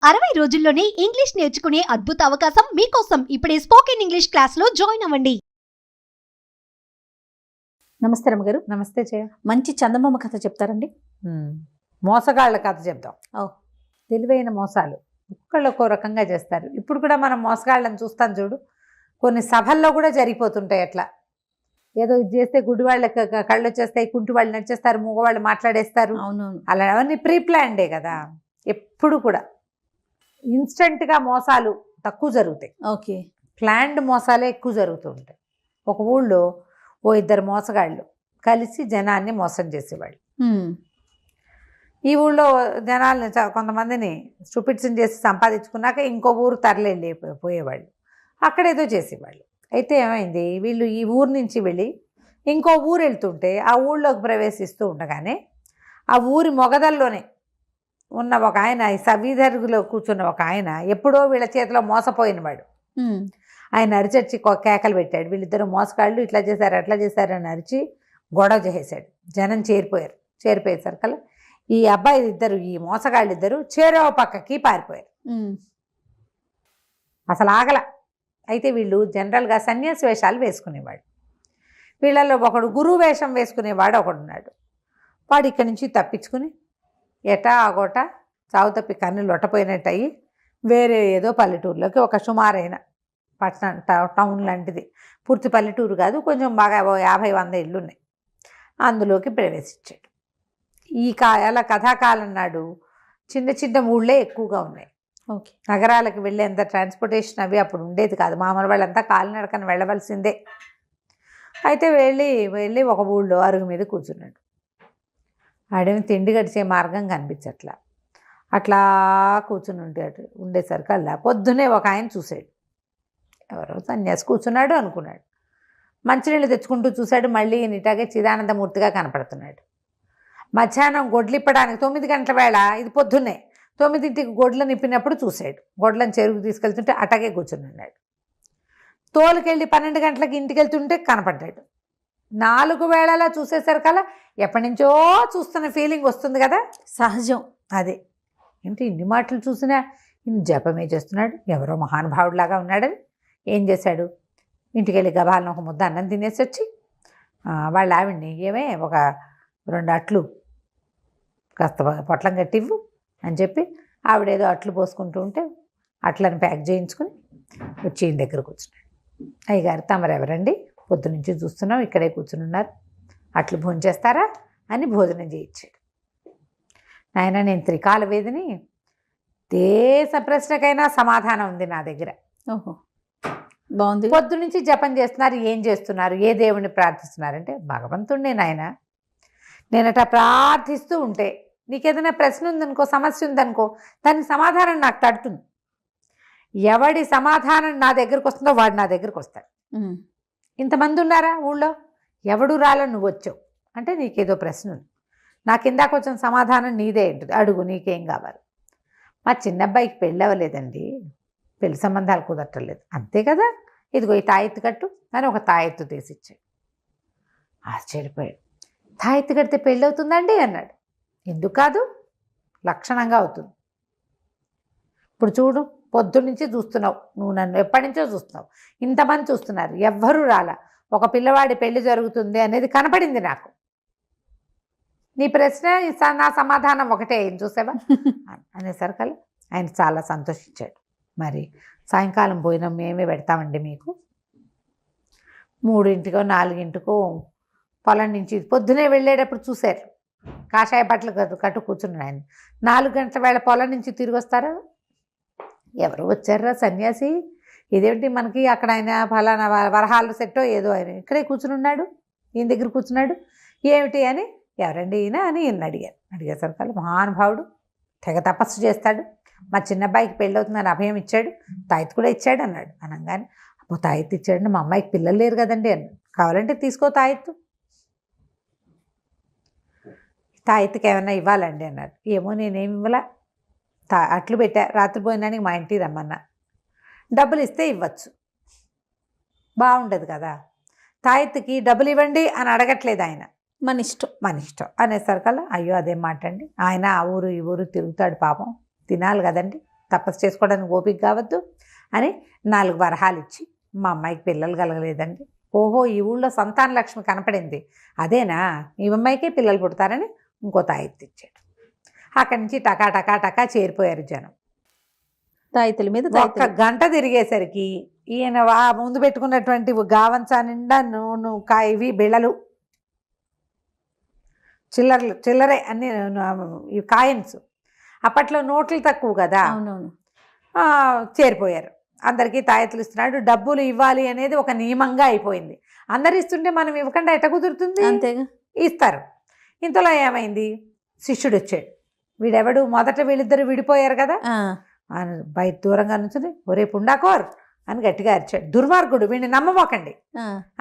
60 రోజుల్లోనే ఇంగ్లీష్ నేర్చుకునే అద్భుత అవకాశం మీకోసం ఇప్పుడే స్పోకెన్ ఇంగ్లీష్ క్లాస్ లో జాయిన్ అవ్వండి. నమస్తే రమ్మగారు. నమస్తే జయ. మంచి చందమామ కథ చెప్తారండి? మోసగాళ్ళ కథ చెప్దాం. ఓ. తెలివైన మోసాలు ఒక్కళ్ళు ఒక్కో రకంగా చేస్తారు. ఇప్పుడు కూడా మనం మోసగాళ్ళని చూస్తాం చూడు, కొన్ని సభల్లో కూడా జరిగిపోతుంటాయి. అట్లా ఏదో ఇది చేస్తే గుడి వాళ్ళకి కళ్ళు వచ్చేస్తాయి, కుంటి వాళ్ళు నడిచేస్తారు, మూగవాళ్ళు మాట్లాడేస్తారు. అవునవును. అలా అవన్నీ ప్రీ ప్లాన్డే కదా. ఎప్పుడు కూడా ఇన్స్టెంట్గా మోసాలు తక్కువ జరుగుతాయి. ఓకే. ప్లాన్డ్ మోసాలే ఎక్కువ జరుగుతూ ఉంటాయి. ఒక ఊళ్ళో ఓ ఇద్దరు మోసగాళ్ళు కలిసి జనాన్ని మోసం చేసేవాళ్ళు. ఈ ఊళ్ళో జనాల్ని కొంతమందిని స్టూపిడ్స్ని చేసి సంపాదించుకున్నాక ఇంకో ఊరు తరలి పోయేవాళ్ళు, అక్కడేదో చేసేవాళ్ళు. అయితే ఏమైంది, వీళ్ళు ఈ ఊరు నుంచి వెళ్ళి ఇంకో ఊరు వెళ్తుంటే ఆ ఊళ్ళోకి ప్రవేశిస్తూ ఉండగానే ఆ ఊరి మొగదల్లోనే ఉన్న ఒక ఆయన, ఈ సవీధరుగులో కూర్చున్న ఒక ఆయన ఎప్పుడో వీళ్ళ చేతిలో మోసపోయినవాడు. ఆయన అరిచర్చి కేకలు పెట్టాడు. వీళ్ళిద్దరు మోసగాళ్ళు ఇట్లా చేశారు అట్లా చేశారు అని అరిచి గొడవ చేసేసాడు. జనం చేరిపోయేసరికల్లా ఈ అబ్బాయి ఇద్దరు, ఈ మోసగాళ్ళు ఇద్దరు చేరో పక్కకి పారిపోయారు. అసలు ఆగల. అయితే వీళ్ళు జనరల్గా సన్యాసి వేషాలు వేసుకునేవాడు. వీళ్ళలో ఒకడు గురువు వేషం వేసుకునేవాడు ఒకడున్నాడు. వాడు ఇక్కడి నుంచి తప్పించుకుని ఎటా ఆగోట చావు తప్పి కన్ను లొట్టపోయినట్టు అయ్యి వేరే ఏదో పల్లెటూరులోకి, ఒక సుమారైన పట్టణం టౌన్ లాంటిది, పూర్తి పల్లెటూరు కాదు, కొంచెం బాగా 50-100 ఇళ్ళు ఉన్నాయి, అందులోకి ప్రవేశించాడు. ఈ అలా కథాకాలం నాడు చిన్న చిన్న ఊళ్ళే ఎక్కువగా ఉన్నాయి. ఓకే. నగరాలకు వెళ్ళేంత ట్రాన్స్పోర్టేషన్ అవి అప్పుడు ఉండేది కాదు. మామూలు వాళ్ళంతా కాలినడకని వెళ్ళవలసిందే. అయితే వెళ్ళి ఒక ఊళ్ళో అరుగు మీద కూర్చున్నాడు. ఆడేమి తిండి గడిచే మార్గం కనిపించట్లా. అట్లా కూర్చుని ఉండేసరికి అలా పొద్దునే ఒక ఆయన చూశాడు. ఎవరో సన్యాసి కూర్చున్నాడు అనుకున్నాడు. మంచినీళ్ళు తెచ్చుకుంటూ చూశాడు. మళ్ళీ నిటాగే చిదానందమూర్తిగా కనపడుతున్నాడు. మధ్యాహ్నం గొడ్లిప్పడానికి 9 గంటల వేళ, ఇది పొద్దున్నే 9ంటికి గొడ్లు నిప్పినప్పుడు చూశాడు. గొడ్లను చెరువుకు తీసుకెళ్తుంటే అటాగే కూర్చున్నాడు. తోలుకెళ్ళి 12 గంటలకి ఇంటికి వెళ్తుంటే కనపడ్డాడు. 4 వేళలా చూసేసరికల్లా ఎప్పటి నుంచో చూస్తున్న ఫీలింగ్ వస్తుంది కదా, సహజం అదే. ఏంటి ఇన్ని మాటలు చూసినా ఇన్ని జపమే చేస్తున్నాడు, ఎవరో మహానుభావుడిలాగా ఉన్నాడని ఏం చేశాడు, ఇంటికి వెళ్ళి గబాలను ఒక ముద్ద అన్నం తినేసి వచ్చి వాళ్ళ ఆవిడ్ని ఏమే ఒక 2 అట్లు కాస్త పొట్లం కట్టివ్వు అని చెప్పి ఆవిడేదో అట్లు పోసుకుంటూ ఉంటే అట్లను ప్యాక్ చేయించుకుని వచ్చి ఈయన దగ్గర కూర్చున్నాడు. అయ్యగారు, తమరెవరండి, పొద్దునుంచి చూస్తున్నాం ఇక్కడే కూర్చుని ఉన్నారు, అట్లు భోంచేస్తారా అని భోజనం చేయించాడు. నాయన, నేను త్రికాల వేదిని, దేశ ప్రశ్నకైనా సమాధానం ఉంది నా దగ్గర. ఓహో, బాగుంది. పొద్దునుంచి జపం చేస్తున్నారు, ఏం చేస్తున్నారు, ఏ దేవుణ్ణి ప్రార్థిస్తున్నారంటే భగవంతుడినే నాయన. నేనట ప్రార్థిస్తూ ఉంటే నీకేదైనా ప్రశ్న ఉందనుకో, సమస్య ఉందనుకో, దాని సమాధానం నాకు తడుతుంది. ఎవడి సమాధానం నా దగ్గరకు వస్తుందో వాడు నా దగ్గరకు వస్తాడు. ఇంతమంది ఉన్నారా ఊళ్ళో, ఎవడు రాలో నువ్వు వచ్చావు అంటే నీకేదో ప్రశ్న ఉంది, నాకు ఇందాక వచ్చిన సమాధానం నీదే ఏంటిది, అడుగు, నీకేం కావాలి. మా చిన్నబ్బాయికి పెళ్ళి అవ్వలేదండి, పెళ్లి సంబంధాలు కుదరట్లేదు, అంతే కదా, ఇదిగో ఈ తాయెత్తు కట్టు అని ఒక తాయెత్తు తీసిచ్చాడు. ఆశ్చర్యపోయాడు. తాయెత్తు కడితే పెళ్ళి అవుతుందండి అన్నాడు. ఎందుకు కాదు, లక్షణంగా అవుతుంది. ఇప్పుడు చూడు, పొద్దున్నుంచి చూస్తున్నావు, నువ్వు నన్ను ఎప్పటి నుంచో చూస్తున్నావు, ఇంతమంది చూస్తున్నారు, ఎవ్వరూ రాలా, ఒక పిల్లవాడి పెళ్లి జరుగుతుంది అనేది కనపడింది నాకు. నీ ప్రశ్న నా సమాధానం ఒకటే, ఏం చూసావా అనేసరికల్లా ఆయన చాలా సంతోషించాడు. మరి సాయంకాలం భోజనం మేమే పెడతామండి మీకు. 3ంటికో 4ంటికో పొలం నుంచి పొద్దునే వెళ్ళేటప్పుడు చూశారు, కాషాయ బట్టలు కట్టు కూర్చున్నాడు ఆయన. 4 గంటల వేళ పొలం నుంచి తిరిగి వస్తారా, ఎవరు వచ్చారా సన్యాసి, ఇదేమిటి మనకి అక్కడ ఆయన ఫలానా వరహాలు సెట్టో ఏదో ఆయన ఇక్కడే కూర్చుని ఉన్నాడు, ఈయన దగ్గర కూర్చున్నాడు, ఏమిటి అని, ఎవరండి ఈయన అని ఈయన అడిగేసరికి మహానుభావుడు, తెగ తపస్సు చేస్తాడు, మా చిన్నబ్బాయికి పెళ్ళి అవుతుందని అభయం ఇచ్చాడు, తాయెత్తు కూడా ఇచ్చాడు అన్నాడు. అనగానే అబ్బో తాయెత్తు ఇచ్చాడండి, మా అమ్మాయికి పిల్లలు లేరు కదండి అన్నాడు. కావాలంటే తీసుకో తాయెత్తు, తాయెత్తుకి ఏమన్నా ఇవ్వాలండి అన్నాడు. ఏమో నేనేమి ఇవ్వాలా, అట్లు పెట్టా, రాత్రి భోజనానికి మా ఇంటికి రమ్మన్నా, డబ్బులు ఇస్తే ఇవ్వచ్చు, బాగుండదు కదా, తాయెత్తుకి డబ్బులు ఇవ్వండి అని అడగట్లేదు ఆయన, మన ఇష్టం అనేసరికల్లా అయ్యో అదేం మాట అండి, ఆయన ఆ ఊరు ఈ ఊరు తిరుగుతాడు, పాపం తినాలి కదండి, తపస్సు చేసుకోవడానికి ఓపిక కావద్దు అని 4 వరహాలు ఇచ్చి మా అమ్మాయికి పిల్లలు కలగలేదండి. ఓహో, ఈ ఊళ్ళో సంతాన లక్ష్మి కనపడింది, అదేనా ఈ అమ్మాయికే పిల్లలు పుడతారని ఇంకో తాయెత్తు ఇచ్చాడు. అక్కడి నుంచి టకా టకా టకా చేరిపోయారు జనం. తాయితుల మీద ఒక్క గంట తిరిగేసరికి ఈయన ముందు పెట్టుకున్నటువంటి గావంచా నిండా నూనె ఇవి బిళ్ళలు చిల్లరే అన్ని ఈ కాయిన్స్. అప్పట్లో నోట్లు తక్కువ కదా, అవునవును. చేరిపోయారు. అందరికీ తాయెత్తులు ఇస్తున్నాడు. డబ్బులు ఇవ్వాలి అనేది ఒక నియమంగా అయిపోయింది. అందరు ఇస్తుంటే మనం ఇవ్వకుండా ఎట్ట కుదురుతుంది? అంతేగా, ఇస్తారు. ఇంతలో ఏమైంది, శిష్యుడు వచ్చాడు. వీడెవడు, మొదట వీళ్ళిద్దరు విడిపోయారు కదా, బయట దూరంగా నుంచి ఒరే పుండాకోర్ అని గట్టిగా అరిచాడు. దుర్మార్గుడు, వీడిని నమ్మమోకండి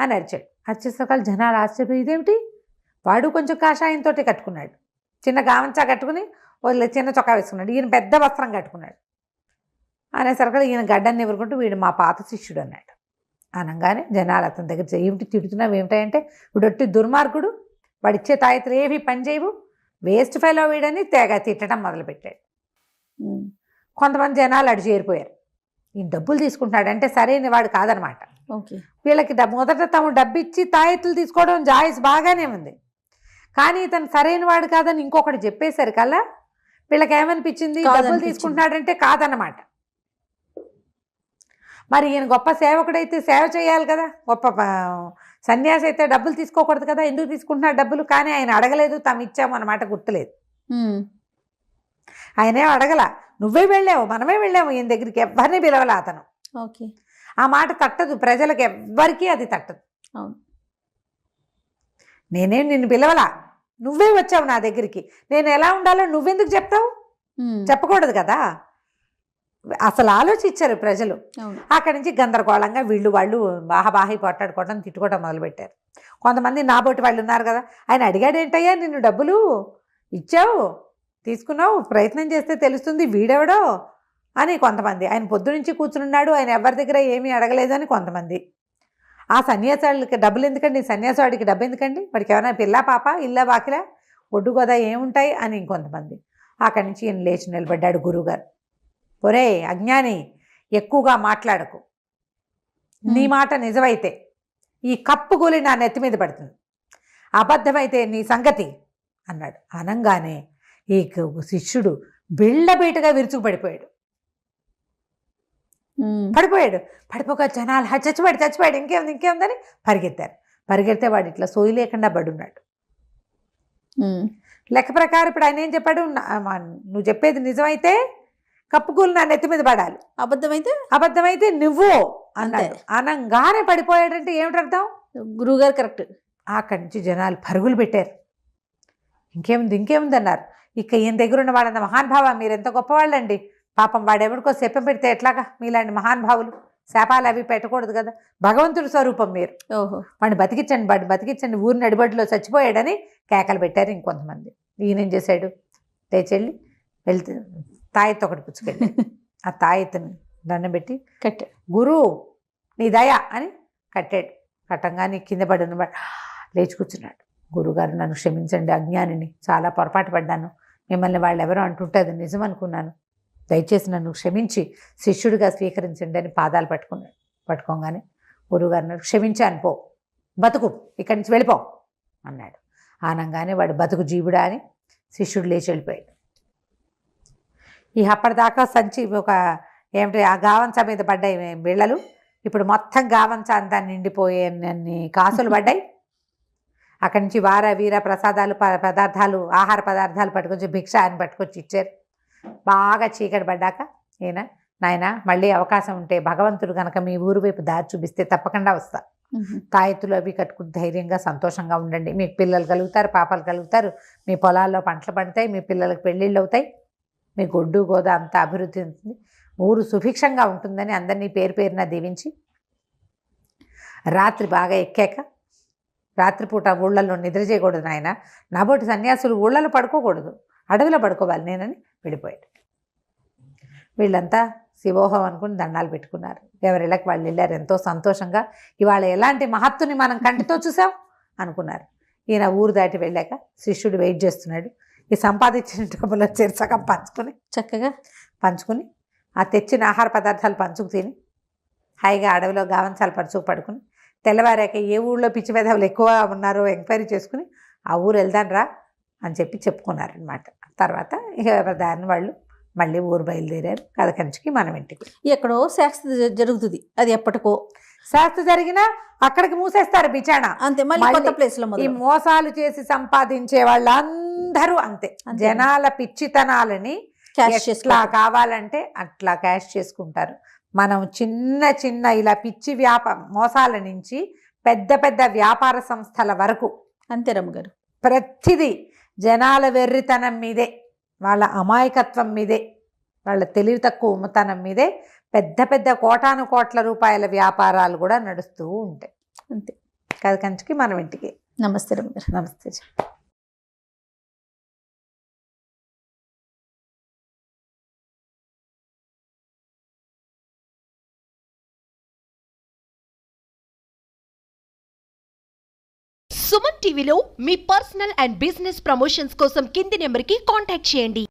అని అరిచాడు. అరిచేసరికి జనాలు ఆశ్చర్యం, ఇదేమిటి, వాడు కొంచెం కాషాయంతో కట్టుకున్నాడు, చిన్న గావంచా కట్టుకుని చిన్న చొక్కా వేసుకున్నాడు, ఈయన పెద్ద వస్త్రం కట్టుకున్నాడు. అనేసరికి ఈయన గడ్డన్ని ఎదుర్కొంటూ వీడు మా పాత శిష్యుడు అన్నాడు. అనగానే జనాలు అతని దగ్గర ఏమిటి తిడుతున్నావు ఏమిటంటే, వీడొట్టి దుర్మార్గుడు, వాడిచ్చే తాయెత్తులు ఏవి పని చేయవు, వేస్ట్ ఫెలో వీడని తెగ తిట్టడం మొదలుపెట్టాడు. కొంతమంది జనాలు అటు చేరిపోయారు. ఈ డబ్బులు తీసుకుంటున్నాడంటే సరైన వాడు కాదనమాట. ఓకే, వీళ్ళకి మొదట తాము డబ్బు ఇచ్చి తాయెత్తులు తీసుకోవడం జాయిస్ బాగానే ఉంది, కానీ ఇతను సరైన వాడు కాదని ఇంకొకటి చెప్పేసరికల్లా వీళ్ళకి ఏమనిపించింది, డబ్బులు తీసుకుంటున్నాడంటే కాదన్నమాట. మరి ఈయన గొప్ప సేవకుడైతే సేవ చేయాలి కదా, గొప్ప సన్యాసి అయితే డబ్బులు తీసుకోకూడదు కదా, ఎందుకు తీసుకుంటున్నాడు డబ్బులు? కానీ ఆయన అడగలేదు, తాము ఇచ్చాము అన్నమాట గుర్తులేదు. ఆయనే అడగల, నువ్వే వెళ్ళావు, మనమే వెళ్ళాము, ఈయన దగ్గరికి ఎవరిని పిలవలా అతను. ఓకే, ఆ మాట తట్టదు, ప్రజలకు ఎవ్వరికీ అది తట్టదు. అవును, నేనేం నిన్ను పిలవలా, నువ్వే వచ్చావు నా దగ్గరికి, నేను ఎలా ఉండాలో నువ్వెందుకు చెప్తావు? చెప్పకూడదు కదా. అసలు ఆలోచించారు ప్రజలు. అక్కడి నుంచి గందరగోళంగా వీళ్ళు వాళ్ళు బాహాబాహి పొట్టాడుకోవడం, తిట్టుకోవడం మొదలుపెట్టారు. కొంతమంది నాబోటి వాళ్ళు ఉన్నారు కదా, ఆయన అడిగాడు, ఏంటయ్యా నిన్ను డబ్బులు ఇచ్చావు, తీసుకున్నావు, ప్రయత్నం చేస్తే తెలుస్తుంది వీడెవడో అని కొంతమంది. ఆయన పొద్దు నుంచి కూర్చున్నాడు, ఆయన ఎవరి దగ్గర ఏమీ అడగలేదని కొంతమంది. ఆ సన్యాసాలకి డబ్బులు ఎందుకండి, సన్యాసవాడికి డబ్బు ఎందుకండి, వాడికి ఏమైనా పిల్ల పాప ఇల్లా వాకిలా ఒడ్డు గోదా ఏముంటాయి అని ఇంకొంతమంది. అక్కడి నుంచి ఈయన లేచి నిలబడ్డాడు గురువుగారు. ఒరే అజ్ఞాని, ఎక్కువగా మాట్లాడకు, నీ మాట నిజమైతే ఈ కప్పు గోలి నా నెత్తి మీద పడుతుంది, అబద్ధమైతే నీ సంగతి అన్నాడు. అనంగానే ఈ శిష్యుడు బిళ్ళబీటగా విరుచుకుపడిపోయాడు. పడిపోక జనాలు చచ్చిపోయాడు ఇంకేముందని పరిగెడితే వాడు ఇట్లా సోయి లేకుండా పడున్నాడు. లెక్క ప్రకారం ఇప్పుడు ఆయన ఏం చెప్పాడు, నువ్వు చెప్పేది నిజమైతే కప్పుకూలు నా నెత్తి మీద పడాలి, అబద్ధమైతే నువ్వు అన్నాడు. అనంగానే పడిపోయాడంటే ఏమిటి అర్థం? గురువుగారు కరెక్ట్. అక్కడి నుంచి జనాలు పరుగులు పెట్టారు. ఇంకేముంది అన్నారు. ఇక ఈయన దగ్గర ఉన్న వాళ్ళంత మహానుభావ, మీరు ఎంత గొప్పవాళ్ళండి, పాపం వాడెవరికో శాపం పెడితే ఎట్లాగా, మీలాంటి మహానుభావులు శాపాలు అవి పెట్టకూడదు కదా, భగవంతుడి స్వరూపం మీరు, వాడిని బతికించండి, ఊరి నడిబడిలో చచ్చిపోయాడని కేకలు పెట్టారు ఇంకొంతమంది. ఈయనేం చేశాడు, లేచెళ్ళి వెళ్తే తాయెత్తు ఒకటి పుచ్చుకెళ్ళి ఆ తాయెత్తుని దండం పెట్టి కట్టాడు. గురు నీ దయ అని కట్టాడు. కట్టంగానే కింద పడిన లేచి కూర్చున్నాడు. గురుగారు నన్ను క్షమించండి, అజ్ఞానిని, చాలా పొరపాటు పడ్డాను, మిమ్మల్ని వాళ్ళు ఎవరో అంటుంటే అది నిజం అనుకున్నాను, దయచేసి నన్ను క్షమించి శిష్యుడిగా స్వీకరించండి అని పాదాలు పట్టుకోగానే గురువుగారు నన్ను క్షమించాను, పో, బతుకు, ఇక్కడి నుంచి వెళ్ళిపో అన్నాడు. ఆనంగానే వాడు బతుకు జీవుడా అని శిష్యుడు లేచి వెళ్ళిపోయాడు. ఈ అప్పటిదాకా సంచి ఒక ఏమిటి ఆ గావంచా మీద పడ్డాయి బిళ్ళలు, ఇప్పుడు మొత్తం గావంచా అంతా నిండిపోయేన్ని కాసులు పడ్డాయి. అక్కడి నుంచి వార వీర ప్రసాదాలు పదార్థాలు ఆహార పదార్థాలు పట్టుకొచ్చి భిక్ష అని పట్టుకొచ్చి ఇచ్చారు. బాగా చీకటి పడ్డాక ఈయన, నాయన మళ్ళీ అవకాశం ఉంటే భగవంతుడు కనుక మీ ఊరు వైపు దారి చూపిస్తే తప్పకుండా వస్తా, తాయెత్తులు అవి కట్టుకుని ధైర్యంగా సంతోషంగా ఉండండి, మీకు పిల్లలు కలుగుతారు, పాపలు కలుగుతారు, మీ పొలాల్లో పంటలు పండుతాయి, మీ పిల్లలకు పెళ్ళిళ్ళు అవుతాయి, మీ గొడ్డు గోదా అంతా అభివృద్ధి ఉంటుంది, ఊరు సుభిక్షంగా ఉంటుందని అందరినీ పేరు పేరున దీవించి రాత్రి బాగా ఎక్కాక, రాత్రిపూట ఊళ్ళల్లో నిద్ర చేయకూడదు నాయన, నాబోటి సన్యాసులు ఊళ్ళలో పడుకోకూడదు, అడవిలో పడుకోవాలి నేనని వెళ్ళిపోయాడు. వీళ్ళంతా శివోహం అనుకుని దండాలు పెట్టుకున్నారు. ఎవరిళ్ళకి వాళ్ళు వెళ్ళారు ఎంతో సంతోషంగా. ఇవాళ ఎలాంటి మహత్తుని మనం కంటితో చూసాం అనుకున్నారు. ఈయన ఊరు దాటి వెళ్ళాక శిష్యుడు వెయిట్ చేస్తున్నాడు. ఈ సంపాదించిన డబ్బులో చెరసగం చక్కగా పంచుకుని ఆ తెచ్చిన ఆహార పదార్థాలు పంచుకు తిని హాయిగా అడవిలో గావంచాలు పరుచుకు పడుకుని తెల్లవారాక ఏ ఊళ్ళో పిచ్చి వెధవలు ఎక్కువ ఉన్నారో ఎంక్వైరీ చేసుకుని ఆ ఊరు వెళ్దాన్రా అని చెప్పి చెప్పుకున్నారనమాట. తర్వాత ఇక దాని వాళ్ళు మళ్ళీ ఊరు బయలుదేరారు. కథ కంచికి మనం ఇంటికి. ఎక్కడో శాస్త్ర జరుగుతుంది, అది ఎప్పటికో శాస్త్ర జరిగినా అక్కడికి మూసేస్తారు బిచానా. అంతే, మళ్ళీ కొత్త ప్లేస్ లో ఈ మోసాలు చేసి సంపాదించే వాళ్ళందరూ అంతే. జనాల పిచ్చితనాలని ఎట్లా కావాలంటే అట్లా క్యాష్ చేసుకుంటారు. మనం చిన్న చిన్న ఇలా పిచ్చి మోసాల నుంచి పెద్ద పెద్ద వ్యాపార సంస్థల వరకు అంతే రమ్మగారు. ప్రతిదీ జనాల వెర్రితనం మీదే, వాళ్ళ అమాయకత్వం మీదే, వాళ్ళ తెలివి తక్కువ ఉమ్మతనం మీదే పెద్ద పెద్ద కోటాను కోట్ల రూపాయల వ్యాపారాలు కూడా నడుస్తూ ఉంటాయి. అంతే. కథ కంచికి మనం ఇంటికి. నమస్తే రమ్మగారు. నమస్తే. సుమన్ టీవీలో మీ పర్సనల్ అండ్ బిజినెస్ ప్రమోషన్స్ కోసం కింది నెంబర్కి కాంటాక్ట్ చేయండి.